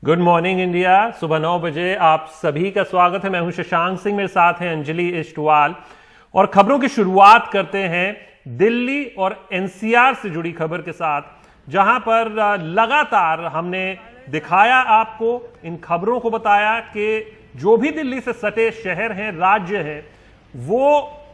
Good morning India. सुबह 9 बजे आप सभी का स्वागत है। मैं हूं शशांक सिंह, मेरे साथ हैं अंजलि इष्टवाल और खबरों की शुरुआत करते हैं दिल्ली और एनसीआर से जुड़ी खबर के साथ, जहां पर लगातार हमने दिखाया आपको, इन खबरों को बताया कि जो भी दिल्ली से सटे शहर हैं, राज्य हैं, वो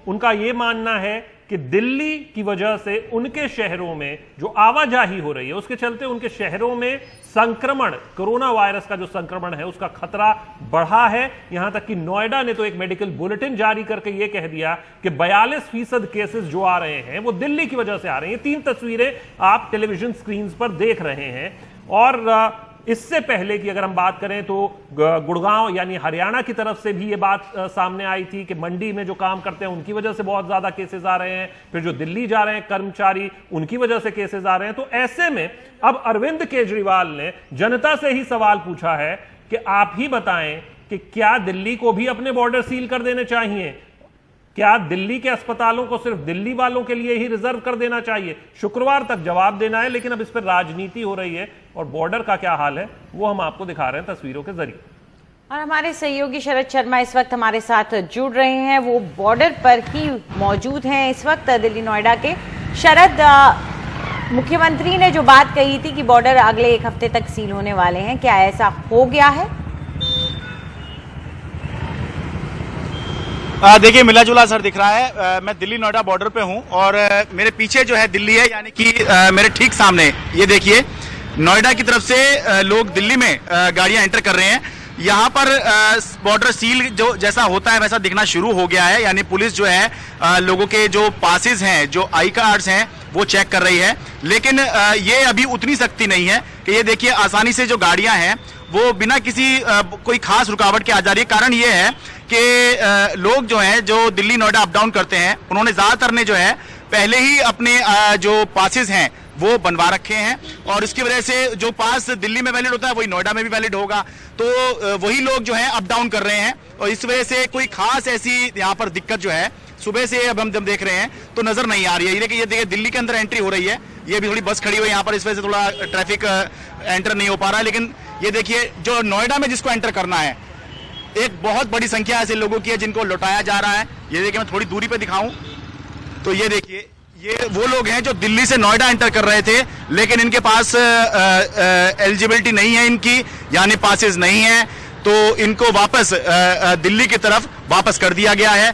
उनका ये मानना है कि दिल्ली की वजह से उनके शहरों में जो आवाजाही हो रही है, उसके चलते उनके शहरों में संक्रमण, कोरोना वायरस का जो संक्रमण है उसका खतरा बढ़ा है। यहां तक कि नोएडा ने तो एक मेडिकल बुलेटिन जारी करके यह कह दिया कि 42% केसेस जो आ रहे हैं वो दिल्ली की वजह से आ रहे हैं। 3 तस्वीरें आप टेलीविजन स्क्रीन पर देख रहे हैं। और इससे पहले की अगर हम बात करें तो गुड़गांव यानी हरियाणा की तरफ से भी ये बात सामने आई थी कि मंडी में जो काम करते हैं उनकी वजह से बहुत ज्यादा केसेस आ रहे हैं, फिर जो दिल्ली जा रहे हैं कर्मचारी उनकी वजह से केसेस आ रहे हैं। तो ऐसे में अब अरविंद केजरीवाल ने जनता से ही सवाल पूछा है कि आप ही बताएं कि क्या दिल्ली को भी अपने बॉर्डर सील कर देने चाहिए? क्या दिल्ली के अस्पतालों को सिर्फ दिल्ली वालों के लिए ही रिजर्व कर देना चाहिए? शुक्रवार तक जवाब देना है, लेकिन अब इस पर राजनीति हो रही है और बॉर्डर का क्या हाल है वो हम आपको दिखा रहे हैं तस्वीरों के जरिए। और हमारे सहयोगी शरद शर्मा इस वक्त हमारे साथ जुड़ रहे हैं, वो बॉर्डर पर ही मौजूद हैं इस वक्त दिल्ली नोएडा के। शरद, मुख्यमंत्री ने जो बात कही थी कि बॉर्डर अगले 1 हफ्ते तक सील होने वाले हैं, क्या ऐसा हो गया है? देखिए, मिला जुला असर दिख रहा है। मैं दिल्ली नोएडा बॉर्डर पे हूं और मेरे पीछे जो है दिल्ली है, यानी कि मेरे ठीक सामने ये देखिए नोएडा की तरफ से लोग दिल्ली में गाड़ियां एंटर कर रहे हैं। यहाँ पर बॉर्डर सील जो जैसा होता है वैसा दिखना शुरू हो गया है, यानी पुलिस जो है लोगों के जो पासेस हैं, जो आई कार्ड्स हैं वो चेक कर रही है। लेकिन ये अभी उतनी सख्ती नहीं है कि ये देखिए आसानी से जो गाड़ियां हैं वो बिना किसी कोई खास रुकावट के आ जा रही है। कारण ये है कि लोग जो हैं जो दिल्ली नोएडा अप डाउन करते हैं, उन्होंने ज्यादातर ने जो है पहले ही अपने जो पासेस हैं वो बनवा रखे हैं और इसकी वजह से जो पास दिल्ली में वैलिड होता है वही नोएडा में भी वैलिड होगा। तो वही लोग जो है अप डाउन कर रहे हैं और इस वजह से कोई खास ऐसी यहाँ पर दिक्कत जो है सुबह से अब हम जब देख रहे हैं तो नजर नहीं आ रही है। ये देखिए दिल्ली के अंदर एंट्री हो रही है, ये भी थोड़ी बस खड़ी हुई है यहाँ पर, इस वजह से थोड़ा ट्रैफिक एंटर नहीं हो पा रहा है। लेकिन ये देखिए जो नोएडा में जिसको एंटर करना है, एक बहुत बड़ी संख्या ऐसे लोगों की है जिनको लौटाया जा रहा है। ये देखिए, मैं थोड़ी दूरी पे दिखाऊं तो ये देखिए, ये वो लोग हैं जो दिल्ली से नोएडा एंटर कर रहे थे, लेकिन इनके पास एलिजिबिलिटी नहीं है इनकी, यानी पासेस नहीं है, तो इनको वापस दिल्ली की तरफ वापस कर दिया गया है।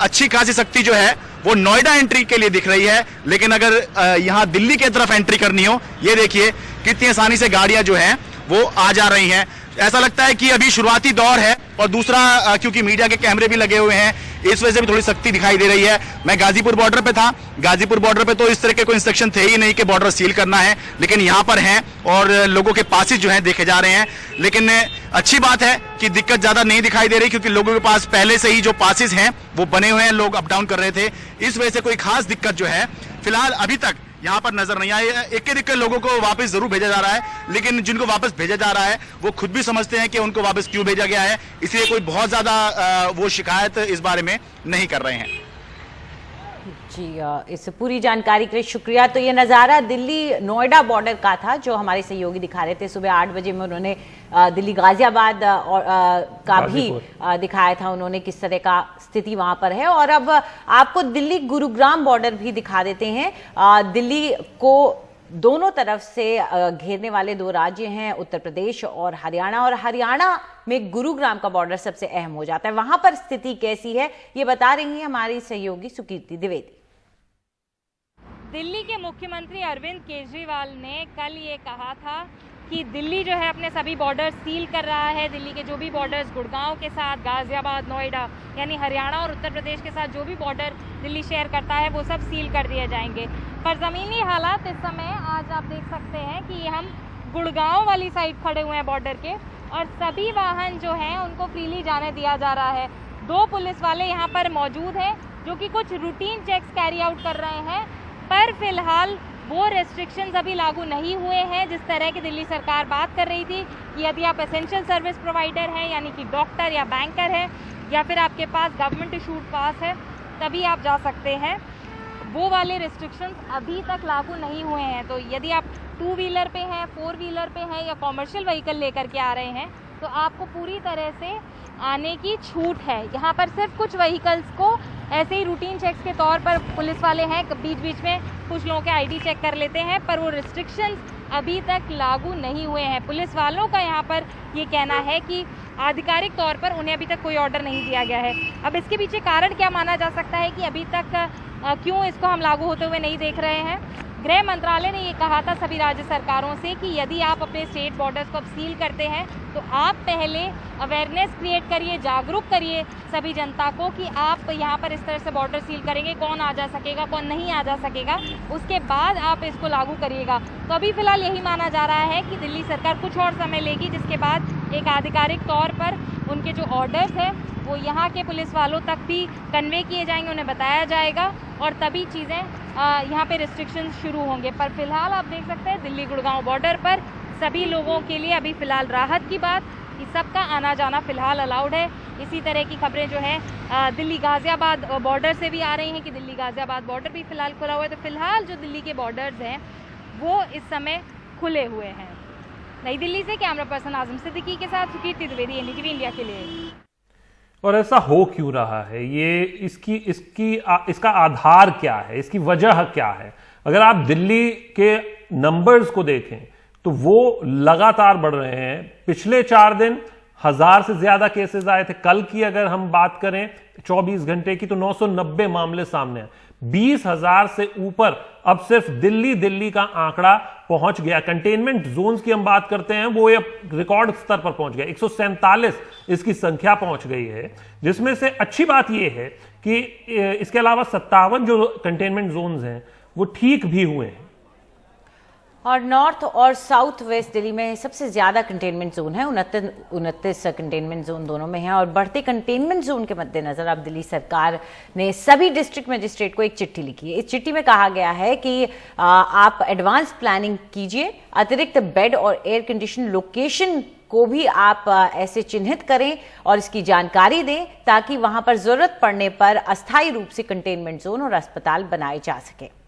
अच्छी खासी सख्ती जो है वो नोएडा एंट्री के लिए दिख रही है, लेकिन अगर यहाँ दिल्ली की तरफ एंट्री करनी हो, ये देखिए कितनी आसानी से गाड़ियां जो हैं वो आ जा रही हैं। ऐसा लगता है कि अभी शुरुआती दौर है और दूसरा क्योंकि मीडिया के कैमरे भी लगे हुए हैं, इस वजह से भी थोड़ी सख्ती दिखाई दे रही है। मैं गाजीपुर बॉर्डर पे था, गाजीपुर बॉर्डर पे तो इस तरह के कोई इंस्ट्रक्शन थे ही नहीं कि बॉर्डर सील करना है, लेकिन यहाँ पर हैं और लोगों के पासेस जो हैं देखे जा रहे हैं। लेकिन अच्छी बात है कि दिक्कत ज्यादा नहीं दिखाई दे रही, क्योंकि लोगों के पास पहले से ही जो पासेस हैं वो बने हुए हैं, लोग अप डाउन कर रहे थे। इस वजह से कोई खास दिक्कत जो है फिलहाल अभी तक यहाँ पर नजर नहीं आई है। एक लोगों को वापस जरूर भेजा जा रहा है, लेकिन जिनको वापस भेजा जा रहा है वो खुद भी समझते हैं कि उनको वापस क्यों भेजा गया है, इसलिए कोई बहुत ज्यादा वो शिकायत इस बारे में नहीं कर रहे हैं। जी, इस पूरी जानकारी के लिए शुक्रिया। तो ये नज़ारा दिल्ली नोएडा बॉर्डर का था जो हमारे सहयोगी दिखा रहे थे। सुबह 8 बजे में उन्होंने दिल्ली गाजियाबाद का भी दिखाया था, उन्होंने किस तरह का स्थिति वहां पर है। और अब आपको दिल्ली गुरुग्राम बॉर्डर भी दिखा देते हैं। दिल्ली को दोनों तरफ से घेरने वाले 2 राज्य हैं, उत्तर प्रदेश और हरियाणा में गुरुग्राम का बॉर्डर सबसे अहम हो जाता है। वहां पर स्थिति कैसी है ये बता रही है हमारी सहयोगी सुकीर्ति द्विवेदी। दिल्ली के मुख्यमंत्री अरविंद केजरीवाल ने कल ये कहा था कि दिल्ली जो है अपने सभी बॉर्डर सील कर रहा है। दिल्ली के जो भी बॉर्डर्स गुड़गांव के साथ, गाजियाबाद, नोएडा यानी हरियाणा और उत्तर प्रदेश के साथ जो भी बॉर्डर दिल्ली शेयर करता है वो सब सील कर दिए जाएंगे। पर ज़मीनी हालात इस समय आज आप देख सकते हैं कि हम गुड़गांव वाली साइड खड़े हुए हैं बॉर्डर के, और सभी वाहन जो हैं उनको फ्रीली जाने दिया जा रहा है। 2 पुलिस वाले यहाँ पर मौजूद हैं जो कि कुछ रूटीन चेक्स कैरी आउट कर रहे हैं, पर फिलहाल वो रेस्ट्रिक्शंस अभी लागू नहीं हुए हैं जिस तरह की दिल्ली सरकार बात कर रही थी कि यदि आप एसेंशियल सर्विस प्रोवाइडर हैं, यानी कि डॉक्टर या बैंकर हैं, या फिर आपके पास गवर्नमेंट इशूड पास है, तभी आप जा सकते हैं। वो वाले रिस्ट्रिक्शंस अभी तक लागू नहीं हुए हैं। तो यदि आप टू व्हीलर पे हैं, फोर व्हीलर पे हैं या कॉमर्शियल व्हीकल लेकर के आ रहे हैं तो आपको पूरी तरह से आने की छूट है। यहाँ पर सिर्फ कुछ व्हीकल्स को ऐसे ही रूटीन चेक्स के तौर पर पुलिस वाले हैं, बीच बीच में कुछ लोगों के आईडी चेक कर लेते हैं, पर वो रिस्ट्रिक्शंस अभी तक लागू नहीं हुए हैं। पुलिस वालों का यहाँ पर ये कहना है कि आधिकारिक तौर पर उन्हें अभी तक कोई ऑर्डर नहीं दिया गया है। अब इसके पीछे कारण क्या माना जा सकता है कि अभी तक क्यों इसको हम लागू होते हुए नहीं देख रहे हैं? गृह मंत्रालय ने ये कहा था सभी राज्य सरकारों से कि यदि आप अपने स्टेट बॉर्डर्स को अब सील करते हैं तो आप पहले अवेयरनेस क्रिएट करिए, जागरूक करिए सभी जनता को कि आप यहाँ पर इस तरह से बॉर्डर सील करेंगे, कौन आ जा सकेगा, कौन नहीं आ जा सकेगा, उसके बाद आप इसको लागू करिएगा। तो अभी फिलहाल यही माना जा रहा है कि दिल्ली सरकार कुछ और समय लेगी, जिसके बाद एक आधिकारिक तौर पर उनके जो ऑर्डर्स हैं वो यहाँ के पुलिस वालों तक भी कन्वे किए जाएंगे, उन्हें बताया जाएगा और तभी चीज़ें यहाँ पे रिस्ट्रिक्शंस शुरू होंगे। पर फिलहाल आप देख सकते हैं दिल्ली गुड़गांव बॉर्डर पर सभी लोगों के लिए अभी फिलहाल राहत की बात कि सबका आना जाना फिलहाल अलाउड है। इसी तरह की खबरें जो है दिल्ली गाजियाबाद बॉर्डर से भी आ रही हैं कि दिल्ली गाजियाबाद बॉर्डर भी फिलहाल खुला हुआ है। तो फिलहाल जो दिल्ली के बॉर्डर्स हैं वो इस समय खुले हुए हैं। नई दिल्ली से कैमरा पर्सन आजम सिद्दीकी के साथ सुकीर्ति द्विवेदी, एनडीटीवी इंडिया के लिए। और ऐसा हो क्यों रहा है? ये इसका आधार क्या है, इसकी वजह क्या है? अगर आप दिल्ली के नंबर्स को देखें तो वो लगातार बढ़ रहे हैं। पिछले 4 दिन 1000 से ज्यादा केसेस आए थे। कल की अगर हम बात करें 24 घंटे की तो 990 मामले सामने आए। 20,000 से ऊपर अब सिर्फ दिल्ली का आंकड़ा पहुंच गया। कंटेनमेंट जोन्स की हम बात करते हैं, वो अब रिकॉर्ड स्तर पर पहुंच गया। 147 इसकी संख्या पहुंच गई है, जिसमें से अच्छी बात यह है कि इसके अलावा 57 जो कंटेनमेंट जोन्स हैं वो ठीक भी हुए हैं। और नॉर्थ और साउथ वेस्ट दिल्ली में सबसे ज्यादा कंटेनमेंट जोन है, 29 कंटेनमेंट जोन दोनों में है। और बढ़ते कंटेनमेंट जोन के मद्देनजर अब दिल्ली सरकार ने सभी डिस्ट्रिक्ट मजिस्ट्रेट को एक चिट्ठी लिखी है। इस चिट्ठी में कहा गया है कि आप एडवांस प्लानिंग कीजिए, अतिरिक्त बेड और एयर कंडीशन लोकेशन को भी आप ऐसे चिन्हित करें और इसकी जानकारी दें ताकि वहां पर जरूरत पड़ने पर अस्थायी रूप से कंटेनमेंट जोन और अस्पताल बनाए जा सके।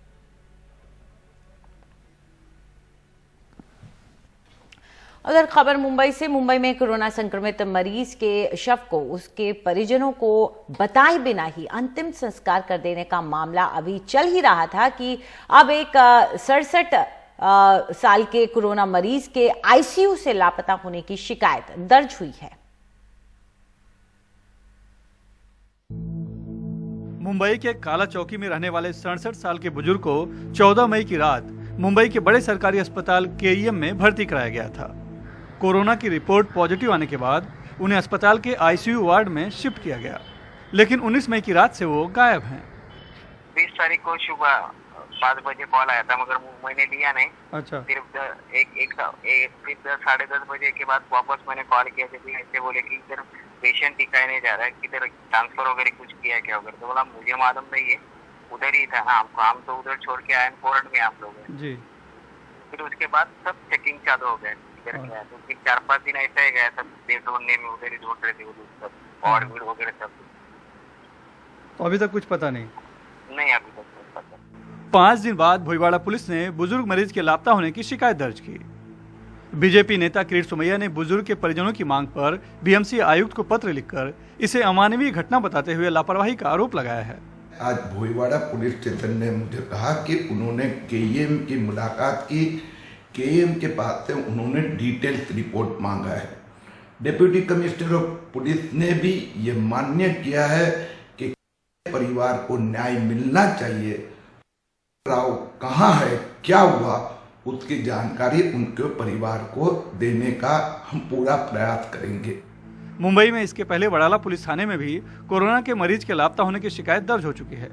अगर खबर मुंबई से, मुंबई में कोरोना संक्रमित मरीज के शव को उसके परिजनों को बताए बिना ही अंतिम संस्कार कर देने का मामला अभी चल ही रहा था कि अब एक 67 साल के कोरोना मरीज के आईसीयू से लापता होने की शिकायत दर्ज हुई है। मुंबई के काला चौकी में रहने वाले 67 साल के बुजुर्ग को 14 मई की रात मुंबई के बड़े सरकारी अस्पताल केईएम में भर्ती कराया गया था। कोरोना की रिपोर्ट पॉजिटिव आने के बाद उन्हें अस्पताल के आईसीयू वार्ड में शिफ्ट किया गया, लेकिन 19 मई की रात से वो गायब हैं। 20 तारीख को सुबह 5 बजे कॉल आया था, मगर मैंने लिया नहीं। अच्छा। फिर 10:30 बजे के बाद वापस मैंने कॉल किया जब ऐसे बोले कि इधर पेशेंट दिखाई नहीं जा रहा है, किधर ट्रांसफर वगैरह कुछ किया क्या वगैरह। तो बोला मुझे मालूम नहीं है, उधर ही था ना, हम तो उधर छोड़ के आए, फोरन में आप लोग जी। फिर उसके बाद सब चेकिंग चालू हो गए। गया तो फिर 4-5 दिन ऐसा ही गया, सब ढूंढने में उधर ही ढूंढ रहे थे सब और भीड़ वगैरह सब। तो अभी तक कुछ पता नहीं अभी तक कुछ पता। 5 दिन बाद भोईवाड़ा पुलिस ने बुजुर्ग मरीज के लापता होने की शिकायत दर्ज की। बीजेपी नेता किरीट सोमैया ने बुजुर्ग के परिजनों की मांग पर बीएमसी आयुक्त को पत्र लिखकर इसे अमानवीय घटना बताते हुए लापरवाही का आरोप लगाया है। आज भोईवाड़ा पुलिस स्टेशन ने मुझे कहा कि उन्होंने केईएम की मुलाकात की, केईएम के पास से उन्होंने डिटेल्स रिपोर्ट मांगा है। डिप्टी कमिश्नर ऑफ पुलिस ने भी ये मान्य किया है कि परिवार को न्याय मिलना चाहिए। राव कहाँ है, क्या हुआ, उसकी जानकारी उनके परिवार को देने का हम पूरा प्रयास करेंगे। मुंबई में इसके पहले वडाला पुलिस थाने में भी कोरोना के मरीज के लापता होने की शिकायत दर्ज हो चुकी है।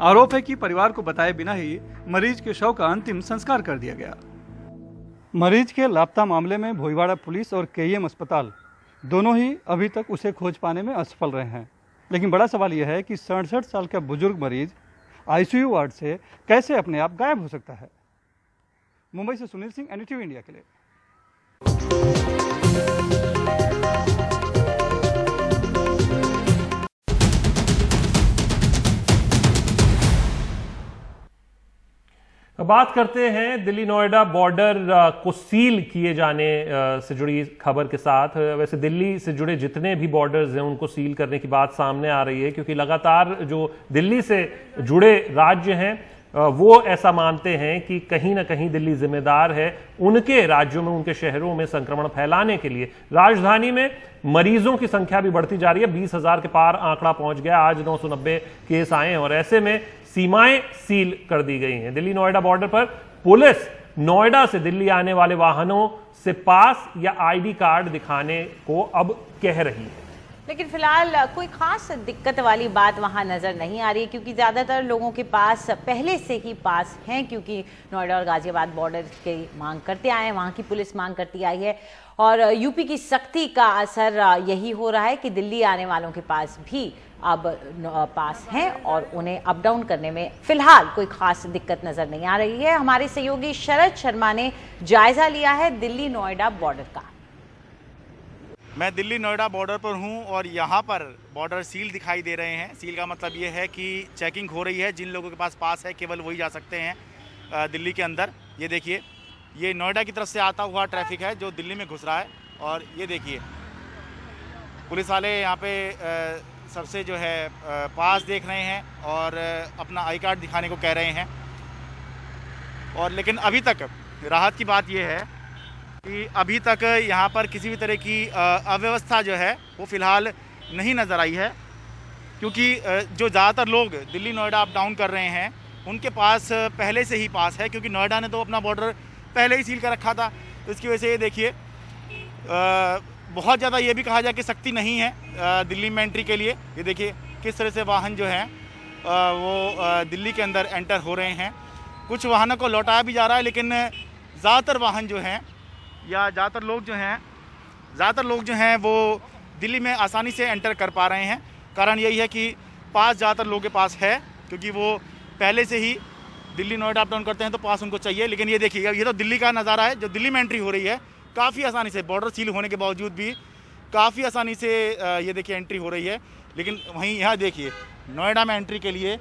आरोप है कि परिवार को बताए बिना ही मरीज के शव का अंतिम संस्कार कर दिया गया। मरीज के लापता मामले में भोईवाड़ा पुलिस और केईएम अस्पताल दोनों ही अभी तक उसे खोज पाने में असफल रहे हैं। लेकिन बड़ा सवाल यह है कि 67 साल का बुजुर्ग मरीज आईसीयू वार्ड से कैसे अपने आप गायब हो सकता है। मुंबई से सुनील सिंह, एनडीटीवी इंडिया के लिए। बात करते हैं दिल्ली नोएडा बॉर्डर को सील किए जाने से जुड़ी खबर के साथ। वैसे दिल्ली से जुड़े जितने भी बॉर्डर्स हैं उनको सील करने की बात सामने आ रही है, क्योंकि लगातार जो दिल्ली से जुड़े राज्य हैं वो ऐसा मानते हैं कि कहीं ना कहीं दिल्ली जिम्मेदार है उनके राज्यों में, उनके शहरों में संक्रमण फैलाने के लिए। राजधानी में मरीजों की संख्या भी बढ़ती जा रही है, 20,000 के पार आंकड़ा पहुंच गया। आज 990 केस आए हैं और ऐसे में सीमाएं सील कर दी गई हैं। दिल्ली नोएडा बॉर्डर पर पुलिस नोएडा से दिल्ली आने वाले वाहनों से पास या आईडी कार्ड दिखाने को अब कह रही है। लेकिन फिलहाल कोई खास दिक्कत वाली बात वहां नजर नहीं आ रही, क्योंकि ज्यादातर लोगों के पास पहले से ही पास हैं, क्योंकि नोएडा और गाजियाबाद बॉर्डर की मांग करते आए हैं, वहां की पुलिस मांग करती आई है और यूपी की सख्ती का असर यही हो रहा है कि दिल्ली आने वालों के पास भी अब पास हैं और उन्हें अप डाउन करने में फिलहाल कोई खास दिक्कत नजर नहीं आ रही है। हमारे सहयोगी शरद शर्मा ने जायजा लिया है दिल्ली नोएडा बॉर्डर का। मैं दिल्ली नोएडा बॉर्डर पर हूं और यहां पर बॉर्डर सील दिखाई दे रहे हैं। सील का मतलब ये है कि चेकिंग हो रही है, जिन लोगों के पास पास है केवल वही जा सकते हैं दिल्ली के अंदर। ये देखिए, ये नोएडा की तरफ से आता हुआ ट्रैफिक है जो दिल्ली में घुस रहा है और ये देखिए पुलिस वाले यहाँ पे सबसे जो है पास देख रहे हैं और अपना आई कार्ड दिखाने को कह रहे हैं। और लेकिन अभी तक राहत की बात यह है कि अभी तक यहाँ पर किसी भी तरह की अव्यवस्था जो है वो फ़िलहाल नहीं नज़र आई है, क्योंकि जो ज़्यादातर लोग दिल्ली नोएडा अप डाउन कर रहे हैं उनके पास पहले से ही पास है, क्योंकि नोएडा ने तो अपना बॉर्डर पहले ही सील कर रखा था। तो इसकी वजह से ये देखिए बहुत ज़्यादा ये भी कहा जाए कि सख्ती नहीं है दिल्ली में एंट्री के लिए। ये देखिए किस तरह से वाहन जो हैं वो दिल्ली के अंदर एंटर हो रहे हैं। कुछ वाहनों को लौटाया भी जा रहा है, लेकिन ज़्यादातर वाहन जो हैं या ज़्यादातर लोग जो हैं वो दिल्ली में आसानी से एंटर कर पा रहे हैं। कारण यही है कि पास ज़्यादातर लोगों के पास है, क्योंकि वो पहले से ही दिल्ली नोएडा अप डाउन करते हैं तो पास उनको चाहिए। लेकिन ये देखिएगा, ये तो दिल्ली का नज़ारा है जो दिल्ली में एंट्री हो रही है काफ़ी आसानी से, बॉर्डर सील होने के बावजूद भी काफ़ी आसानी से ये देखिए एंट्री हो रही है। लेकिन वहीं यहाँ देखिए नोएडा में एंट्री के लिए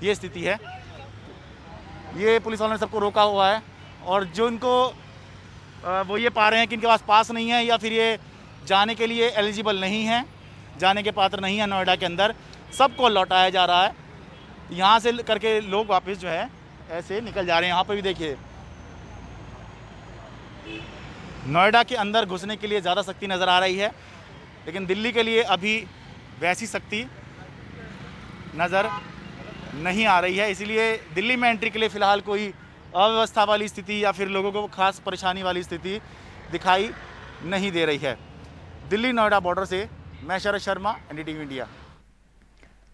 ये स्थिति है। ये पुलिस वालों ने सबको रोका हुआ है और जो इनको वो ये पा रहे हैं कि इनके पास नहीं है या फिर ये जाने के लिए एलिजिबल नहीं है, जाने के पात्र नहीं है नोएडा के अंदर, सबको लौटाया जा रहा है। यहाँ से करके लोग वापस जो है ऐसे निकल जा रहे हैं। यहाँ पर भी देखिए नोएडा के अंदर घुसने के लिए ज़्यादा सख्ती नज़र आ रही है, लेकिन दिल्ली के लिए अभी वैसी सख्ती नज़र नहीं आ रही है। इसीलिए दिल्ली में एंट्री के लिए फ़िलहाल कोई अव्यवस्था वाली स्थिति या फिर लोगों को खास परेशानी वाली स्थिति दिखाई नहीं दे रही है। दिल्ली नोएडा बॉर्डर से मैं शरद शर्मा, एनडीटीवी इंडिया।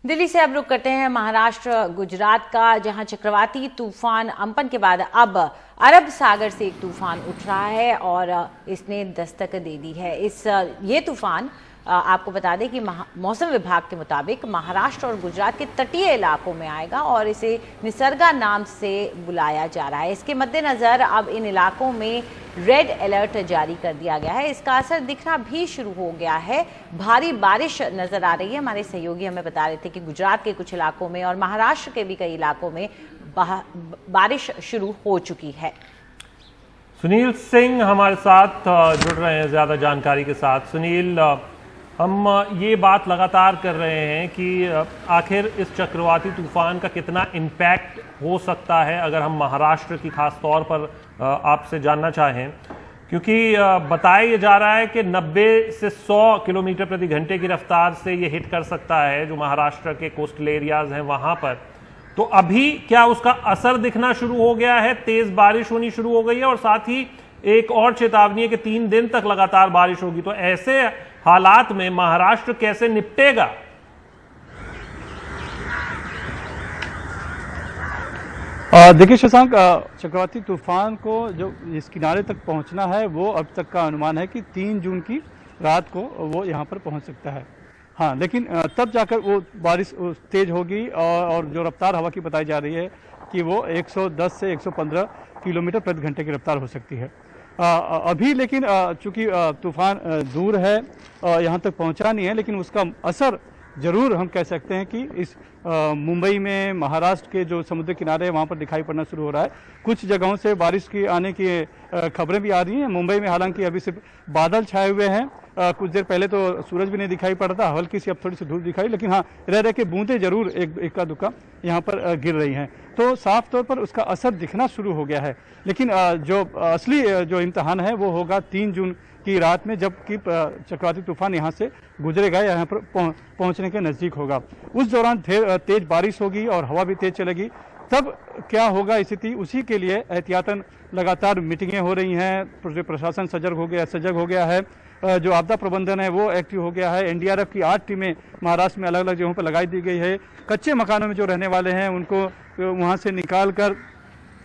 दिल्ली से अब रुक करते हैं महाराष्ट्र गुजरात का, जहां चक्रवाती तूफान अम्पन के बाद अब अरब सागर से एक तूफान उठ रहा है और इसने दस्तक दे दी है। ये तूफान आपको बता दें कि मौसम विभाग के मुताबिक महाराष्ट्र और गुजरात के तटीय इलाकों में आएगा और इसे निसर्गा नाम से बुलाया जा रहा है। इसके मद्देनजर अब इन इलाकों में रेड अलर्ट जारी कर दिया गया है। इसका असर दिखना भी शुरू हो गया है, भारी बारिश नजर आ रही है। हमारे सहयोगी हमें बता रहे थे कि गुजरात के कुछ इलाकों में और महाराष्ट्र के भी कई इलाकों में बारिश शुरू हो चुकी है। सुनील सिंह हमारे साथ जुड़ रहे हैं ज्यादा जानकारी के साथ। सुनील, हम ये बात लगातार कर रहे हैं कि आखिर इस चक्रवाती तूफान का कितना इम्पैक्ट हो सकता है, अगर हम महाराष्ट्र की खास तौर पर आपसे जानना चाहें, क्योंकि बताया जा रहा है कि 90 से 100 किलोमीटर प्रति घंटे की रफ्तार से ये हिट कर सकता है जो महाराष्ट्र के कोस्टल एरियाज हैं वहां पर। तो अभी क्या उसका असर दिखना शुरू हो गया है, तेज बारिश होनी शुरू हो गई है और साथ ही एक और चेतावनी है कि 3 दिन तक लगातार बारिश होगी। तो ऐसे हालात में महाराष्ट्र कैसे निपटेगा? देखिए शशांक, चक्रवाती तूफान को जो इस किनारे तक पहुंचना है वो अब तक का अनुमान है कि 3 जून की रात को वो यहाँ पर पहुंच सकता है। हाँ, लेकिन तब जाकर वो बारिश तेज होगी और जो रफ्तार हवा की बताई जा रही है कि वो 110 से 115 किलोमीटर प्रति घंटे की रफ्तार हो सकती है। अभी लेकिन चूंकि तूफान दूर है, यहाँ तक पहुँचा नहीं है, लेकिन उसका असर जरूर हम कह सकते हैं कि इस मुंबई में महाराष्ट्र के जो समुद्र किनारे है वहाँ पर दिखाई पड़ना शुरू हो रहा है। कुछ जगहों से बारिश की आने की खबरें भी आ रही हैं। मुंबई में हालांकि अभी सिर्फ बादल छाए हुए हैं, कुछ देर पहले तो सूरज भी नहीं दिखाई पड़ता, हल्की सी अब थोड़ी सी धूप दिखाई, लेकिन हाँ रह के बूंदें जरूर एक का दुक्का यहाँ पर गिर रही हैं, तो साफ तौर पर उसका असर दिखना शुरू हो गया है। लेकिन जो असली जो इम्तहान है वो होगा 3 जून की रात में, जबकि चक्रवाती तूफान यहाँ से गुजरेगा, यहाँ पर पहुँचने के नज़दीक होगा। उस दौरान तेज बारिश होगी और हवा भी तेज चलेगी, तब क्या होगा स्थिति, उसी के लिए एहतियातन लगातार मीटिंगें हो रही हैं। प्रशासन सजग हो गया है, जो आपदा प्रबंधन है वो एक्टिव हो गया है। एनडीआरएफ की 8 टीमें महाराष्ट्र में अलग अलग जगहों पर लगाई दी गई है। कच्चे मकानों में जो रहने वाले हैं उनको वहाँ से निकाल कर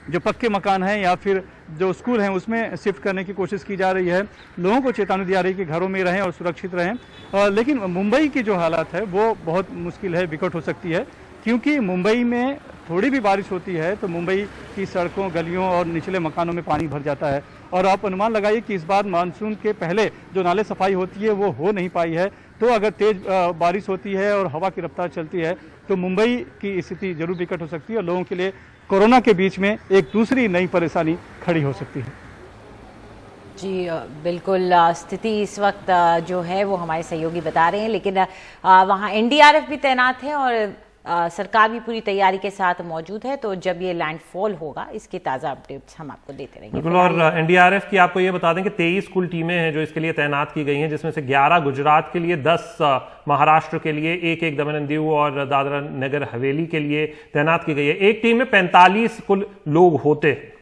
जो पक्के मकान हैं या फिर जो स्कूल हैं उसमें शिफ्ट करने की कोशिश की जा रही है। लोगों को चेतावनी दी जा रही है कि घरों में रहें और सुरक्षित रहें। लेकिन मुंबई की जो हालत है वो बहुत मुश्किल है, विकट हो सकती है, क्योंकि मुंबई में थोड़ी भी बारिश होती है तो मुंबई की सड़कों, गलियों और निचले मकानों में पानी भर जाता है। और आप अनुमान लगाइए कि इस बार मानसून के पहले जो नाले सफाई होती है वो हो नहीं पाई है। तो अगर तेज बारिश होती है और हवा की रफ्तार चलती है तो मुंबई की स्थिति जरूर विकट हो सकती है और लोगों के लिए कोरोना के बीच में एक दूसरी नई परेशानी खड़ी हो सकती है। जी बिल्कुल, स्थिति इस वक्त जो है वो हमारे सहयोगी बता रहे हैं, लेकिन वहाँ एनडीआरएफ भी तैनात है और सरकार भी पूरी तैयारी के साथ मौजूद है। तो जब ये लैंडफॉल होगा इसके ताज़ा अपडेट्स हम आपको देते रहेंगे। बिल्कुल, और एनडीआरएफ की आपको ये बता दें कि 23 कुल टीमें हैं जो इसके लिए तैनात की गई हैं, जिसमें से 11 गुजरात के लिए, 10 महाराष्ट्र के लिए, एक दमन एंड दीव और दादरा नगर हवेली के लिए तैनात की गई है। एक टीम में 45 कुल लोग होते हैं।